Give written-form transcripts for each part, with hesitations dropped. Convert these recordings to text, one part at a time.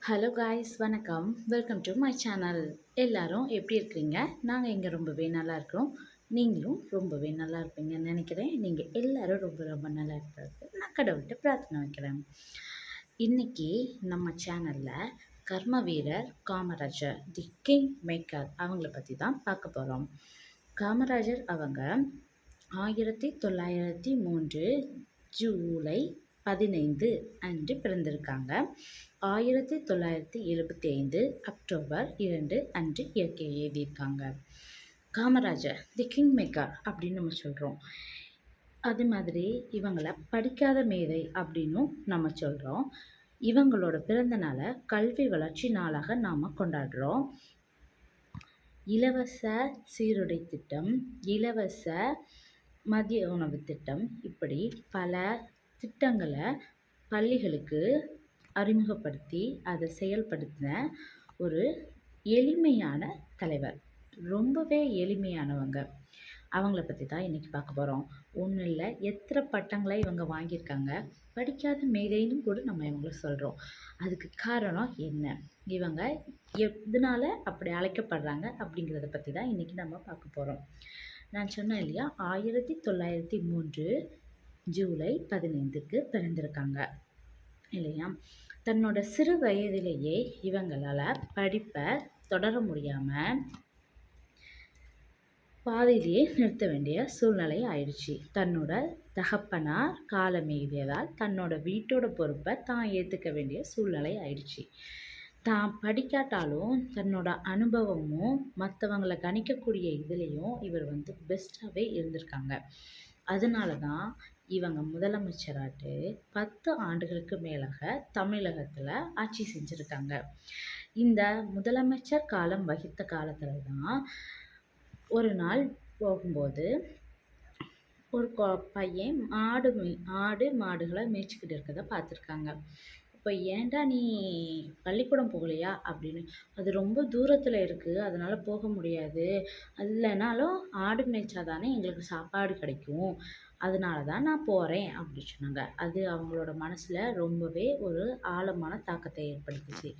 Hello guys, வணக்கம். Welcome to my channel. எல்லாரும் எப்படி இருக்கிறீங்க? நாங்கள் இங்கே ரொம்பவே நல்லா இருக்கிறோம். நீங்களும் ரொம்பவே நல்லா இருப்பீங்கன்னு நினைக்கிறேன். நீங்கள் எல்லாரும் ரொம்ப ரொம்ப நல்லா இருக்கிறது நான் கடவுள்கிட்ட பிரார்த்தனை வைக்கிறேன். இன்னைக்கு நம்ம சேனலில் கர்ம வீரர் காமராஜர் தி கிங் மேக்கர் அவங்கள பற்றி தான் பார்க்க போகிறோம். காமராஜர் அவங்க 1903 ஜூலை 15 அன்று பிறந்திருக்காங்க. 1975 அக்டோபர் 2 அன்று இயற்கை எழுதியிருக்காங்க. காமராஜர் தி கிங் மேக்கர் அப்படின்னு நம்ம சொல்கிறோம். அது மாதிரி இவங்களை படிக்காத மேதை அப்படின்னும் நம்ம சொல்கிறோம். இவங்களோட பிறந்த நாளை கல்வி வளர்ச்சி நாளாக நாம் கொண்டாடுறோம். இலவச சீருடை திட்டம், இலவச மதிய உணவு திட்டம், இப்படி பல திட்டங்களை பள்ளிகளுக்கு அறிமுகப்படுத்தி அதை செயல்படுத்தின ஒரு எளிமையான தலைவர். ரொம்பவே எளிமையானவங்க. அவங்கள பற்றி தான் இன்றைக்கி பார்க்க போகிறோம். ஒன்றும் இல்லை, எத்தனை பட்டங்களை இவங்க வாங்கியிருக்காங்க. படிக்காத மேதைன்னு கூட நம்ம இவங்கள சொல்கிறோம். அதுக்கு காரணம் என்ன, இவங்க எதனால அப்படி அழைக்கப்படுறாங்க அப்படிங்கிறத பற்றி தான் இன்றைக்கி நம்ம பார்க்க போகிறோம். நான் சொன்னேன் இல்லையா, 1903 ஜூலை 15க்கு பிறந்திருக்காங்க இல்லையா. தன்னோட சிறு வயதிலேயே இவங்களால் படிப்பை தொடர முடியாமல் பாதியிலேயே நிறுத்த வேண்டிய சூழ்நிலை ஆயிடுச்சு. தன்னோட தகப்பனார் காலமேறியதால் தன்னோட வீட்டோட பொறுப்பை தான் ஏற்றுக்க வேண்டிய சூழ்நிலை ஆயிடுச்சு. தான் படிக்காட்டாலும் தன்னோட அனுபவமும் மற்றவங்களை கணிக்கக்கூடிய இதுலேயும் இவர் பெஸ்ட்டாகவே இருந்திருக்காங்க. அதனால தான் இவங்க முதலமைச்சராட்டு 10 ஆண்டுகளுக்கு மேலாக தமிழகத்தில் ஆட்சி செஞ்சுருக்காங்க. இந்த முதலமைச்சர் காலம் வகித்த காலத்தில் தான் ஒரு நாள் போகும்போது ஒரு பையன் ஆடு மாடுகளை மேய்ச்சிக்கிட்டு இருக்கிறத பார்த்துருக்காங்க. இப்போ ஏன்டா நீ பள்ளிக்கூடம் போகலையா அப்படின்னு. அது ரொம்ப தூரத்தில் இருக்குது, அதனால் போக முடியாது. அது இல்லைனாலும் ஆடு மேய்ச்சா தானே எங்களுக்கு சாப்பாடு கிடைக்கும், அதனால தான் நான் போகிறேன் அப்படி சொன்னாங்க. அது அவங்களோட மனசில் ரொம்பவே ஒரு ஆழமான தாக்கத்தை ஏற்படுத்துச்சு.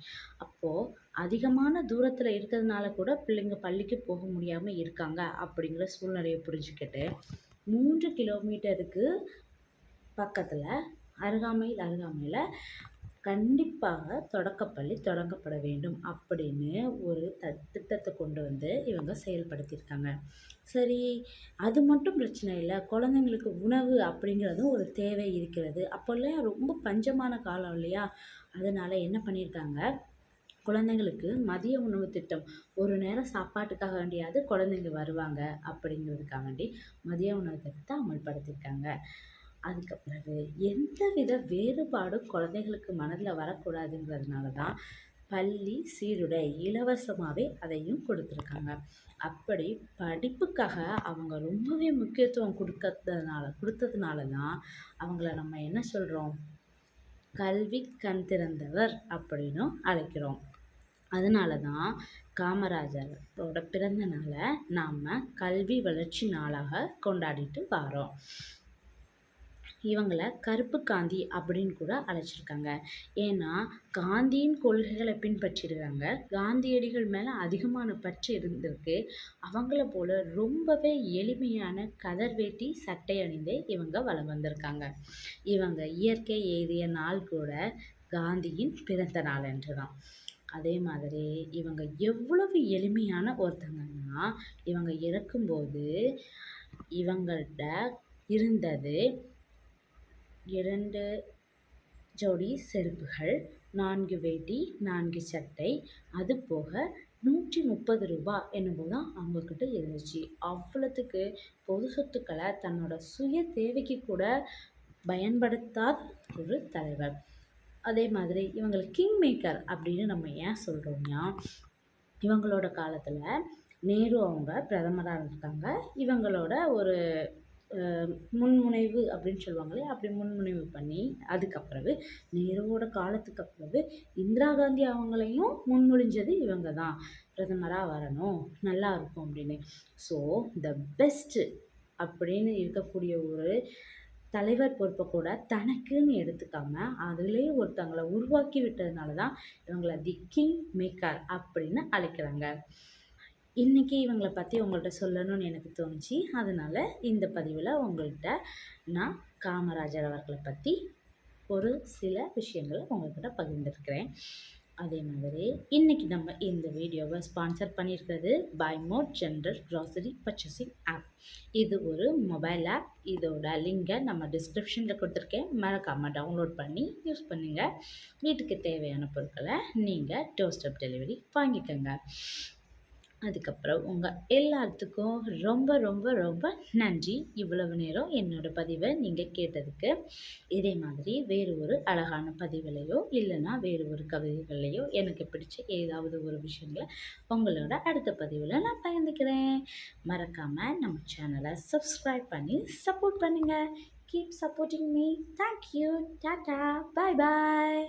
அப்போது அதிகமான தூரத்தில் இருக்கிறதுனால கூட பிள்ளைங்க பள்ளிக்கு போக முடியாமல் இருக்காங்க அப்படிங்கிற சூழ்நிலையை புரிஞ்சுக்கிட்டு 3 கிலோமீட்டருக்கு பக்கத்தில் அருகாமையில் கண்டிப்பாக தொடக்கப்பள்ளி தொடங்கப்பட வேண்டும் அப்படின்னு ஒரு திட்டத்தை கொண்டு இவங்க செயல்படுத்தியிருக்காங்க. சரி, அது மட்டும் பிரச்சனை இல்லை, குழந்தைங்களுக்கு உணவு அப்படிங்கிறதும் ஒரு தேவை இருக்கிறது. அப்போல்லாம் ரொம்ப பஞ்சமான காலம் இல்லையா. அதனால் என்ன பண்ணியிருக்காங்க, குழந்தைங்களுக்கு மதிய உணவு திட்டம், ஒரு நேரம் சாப்பாட்டுக்காக வேண்டியாவது குழந்தைங்க வருவாங்க அப்படிங்கிறதுக்காக வேண்டி மதிய உணவு திட்டத்தை அமல்படுத்தியிருக்காங்க. அதுக்கு பிறகு எந்தவித வேறுபாடும் குழந்தைகளுக்கு மனதில் வரக்கூடாதுங்கிறதுனால தான் பள்ளி சீருடை இலவசமாகவே அதையும் கொடுத்துருக்காங்க. அப்படி படிப்புக்காக அவங்க ரொம்பவே முக்கியத்துவம் கொடுத்ததுனால தான் அவங்கள நம்ம என்ன சொல்கிறோம், கல்வி கண் திறந்தவர் அப்படின்னும் அழைக்கிறோம். அதனால தான் காமராஜரோட பிறந்த நாளை நாம் கல்வி வளர்ச்சி நாளாக கொண்டாடிட்டு வரோம். இவங்களை கருப்பு காந்தி அப்படின்னு கூட அழைச்சிருக்காங்க. ஏன்னா காந்தியின் கொள்கைகளை பின்பற்றிருக்காங்க. காந்தியடிகள் மேலே அதிகமான பற்று இருந்திருக்கு. அவங்கள போல் ரொம்பவே எளிமையான கதர் வேட்டி சட்டை அணிந்தே இவங்க வலம் வந்திருக்காங்க. இவங்க இயற்கை எழுதிய நாள் கூட காந்தியின் பிறந்த நாள் என்று தான். அதே மாதிரி இவங்க எவ்வளவு எளிமையான ஒருத்தங்கன்னா, இவங்க இறக்கும்போது இவங்கள்ட்ட இருந்தது 2 ஜோடி செருப்புகள், 4 வேட்டி, 4 சட்டை, அது போக 130 ரூபா என்னவோ தான் அவங்கக்கிட்ட இருந்துச்சு. அவ்வளோத்துக்கு பொது சொத்துக்களை தன்னோட சுய தேவைக்கு கூட பயன்படுத்தாத ஒரு தலைவர். அதே மாதிரி இவங்களை கிங் மேக்கர் அப்படின்னு நம்ம ஏன் சொல்கிறோம்னா, இவங்களோட காலத்தில் நேரு அவங்க பிரதமராக இருந்திருக்காங்க. இவங்களோட ஒரு முன்முனைவு அப்படின்னு சொல்லுவாங்களே, அப்படி முன்முனைவு பண்ணி அதுக்கப்புறவு நேருவோட காலத்துக்கு அப்புறவு இந்திரா காந்தி அவங்களையும் முன்மொழிஞ்சது இவங்க தான், பிரதமராக வரணும் நல்லா இருக்கும் அப்படின்னு. ஸோ த பெஸ்ட்டு அப்படின்னு இருக்கக்கூடிய ஒரு தலைவர் பொறுப்பை கூட தனக்குன்னு எடுத்துக்காம அதிலே ஒருத்தவங்களை உருவாக்கி விட்டதுனால தான் இவங்கள தி கிங் மேக்கர் அப்படின்னு அழைக்கிறாங்க. இன்றைக்கி இவங்கள பற்றி உங்கள்கிட்ட சொல்லணும்னு எனக்கு தோணுச்சு. அதனால் இந்த பதிவில் உங்கள்கிட்ட நான் காமராஜர் அவர்களை பற்றி ஒரு சில விஷயங்களை உங்கள்கிட்ட பகிர்ந்துருக்கிறேன். அதே மாதிரி இன்றைக்கி நம்ம இந்த வீடியோவை ஸ்பான்சர் பண்ணியிருக்கிறது by mode general grocery purchasing app. இது ஒரு மொபைல் ஆப். இதோட லிங்கை நம்ம டிஸ்கிரிப்ஷனில் கொடுத்துருக்கேன். மறக்காமல் டவுன்லோட் பண்ணி யூஸ் பண்ணுங்கள். வீட்டுக்கு தேவையான பொருட்களை நீங்கள் டோர் ஸ்டெப் டெலிவரி வாங்கிக்கோங்க. அதுக்கப்புறம் உங்கள் எல்லாத்துக்கும் ரொம்ப ரொம்ப ரொம்ப நன்றி. இவ்வளவு நேரம் என்னோடய பதிவை நீங்கள் கேட்டதுக்கு. இதே மாதிரி வேறு ஒரு அழகான பதிவுலையோ இல்லைன்னா வேறு ஒரு கவிதைகள்லையோ எனக்கு பிடிச்ச ஏதாவது ஒரு விஷயங்களை உங்களோட அடுத்த பதிவில் நான் பகிர்ந்துக்கிறேன். மறக்காமல் நம்ம சேனலை சப்ஸ்கிரைப் பண்ணி சப்போர்ட் பண்ணுங்கள். Keep supporting me. Thank you. Tata. Bye பாய்.